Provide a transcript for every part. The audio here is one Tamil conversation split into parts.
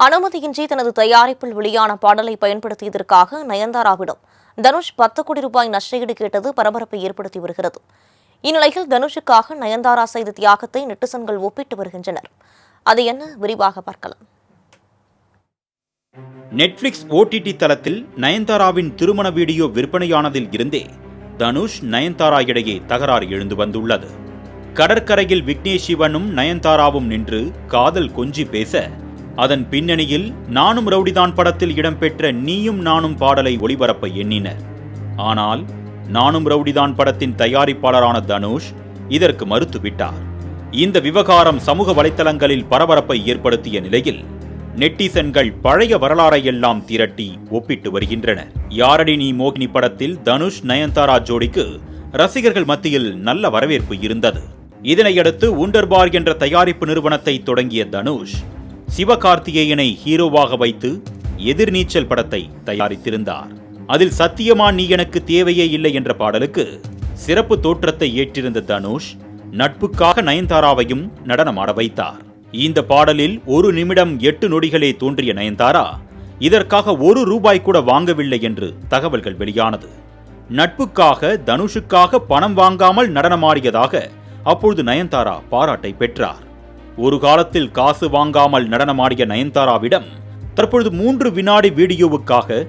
அனுமதியின்றி தனது தயாரிப்பில் வெளியான பாடலை பயன்படுத்தியதற்காக நயன்தாராவிடம் தனுஷ் 10 கோடி ரூபாய் நஷ்டஈடு கேட்டது பரபரப்பை ஏற்படுத்தி வருகிறது. இந்நிலையில் தனுஷுக்காக நயன்தாரா செய்த தியாகத்தை நெட்டிசன்கள் ஒப்பிட்டு வருகின்றனர். அது என்ன, விரிவாக பார்க்கலாம். நெட்ஃபிளிக்ஸ் OTT தளத்தில் நயன்தாராவின் திருமண வீடியோ விற்பனையானதில் இருந்தே தனுஷ் நயன்தாரா இடையே தகராறு எழுந்து வந்துள்ளது. கடற்கரையில் விக்னேஷ் சிவனும் நயன்தாராவும் நின்று காதல் கொஞ்சி பேச, அதன் பின்னணியில் நானும் ரவுடிதான் படத்தில் இடம்பெற்ற நீயும் நானும் பாடலை ஒளிபரப்ப எண்ணினர். ஆனால் நானும் ரவுடிதான் படத்தின் தயாரிப்பாளரான தனுஷ் இதற்கு மறுத்துவிட்டார். இந்த விவகாரம் சமூக வலைத்தளங்களில் பரபரப்பை ஏற்படுத்திய நிலையில் நெட்டிசன்கள் பழைய வரலாறை எல்லாம் திரட்டி ஒப்பிட்டு வருகின்றனர். யாரடி நீ மோகினி படத்தில் தனுஷ் நயன்தாரா ஜோடிக்கு ரசிகர்கள் மத்தியில் நல்ல வரவேற்பு இருந்தது. இதனையடுத்து உண்டர்பார் என்ற தயாரிப்பு நிறுவனத்தை தொடங்கிய தனுஷ் சிவகார்த்திகேயனை ஹீரோவாக வைத்து எதிர்நீச்சல் படத்தை தயாரித்திருந்தார். அதில் சத்தியமா நீ எனக்கு தேவையே இல்லை என்ற பாடலுக்கு சிறப்பு தோற்றத்தை ஏற்றிருந்த தனுஷ் நட்புக்காக நயன்தாராவையும் நடனமாட வைத்தார். இந்த பாடலில் 1 நிமிடம் 8 நொடிகளே தோன்றிய நயன்தாரா இதற்காக 1 ரூபாய் கூட வாங்கவில்லை என்று தகவல்கள் வெளியானது. நட்புக்காக தனுஷுக்காக பணம் வாங்காமல் நடனமாடியதாக அப்பொழுது நயன்தாரா பாராட்டை பெற்றார். ஒரு காலத்தில் காசு வாங்காமல் நடனமாடிய நயன்தாராவிடம் தற்பொழுது 3 வினாடி வீடியோவுக்காக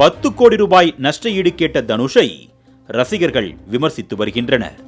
10 கோடி ரூபாய் நஷ்ட ஈடு கேட்ட தனுஷை ரசிகர்கள் விமர்சித்து வருகின்றனர்.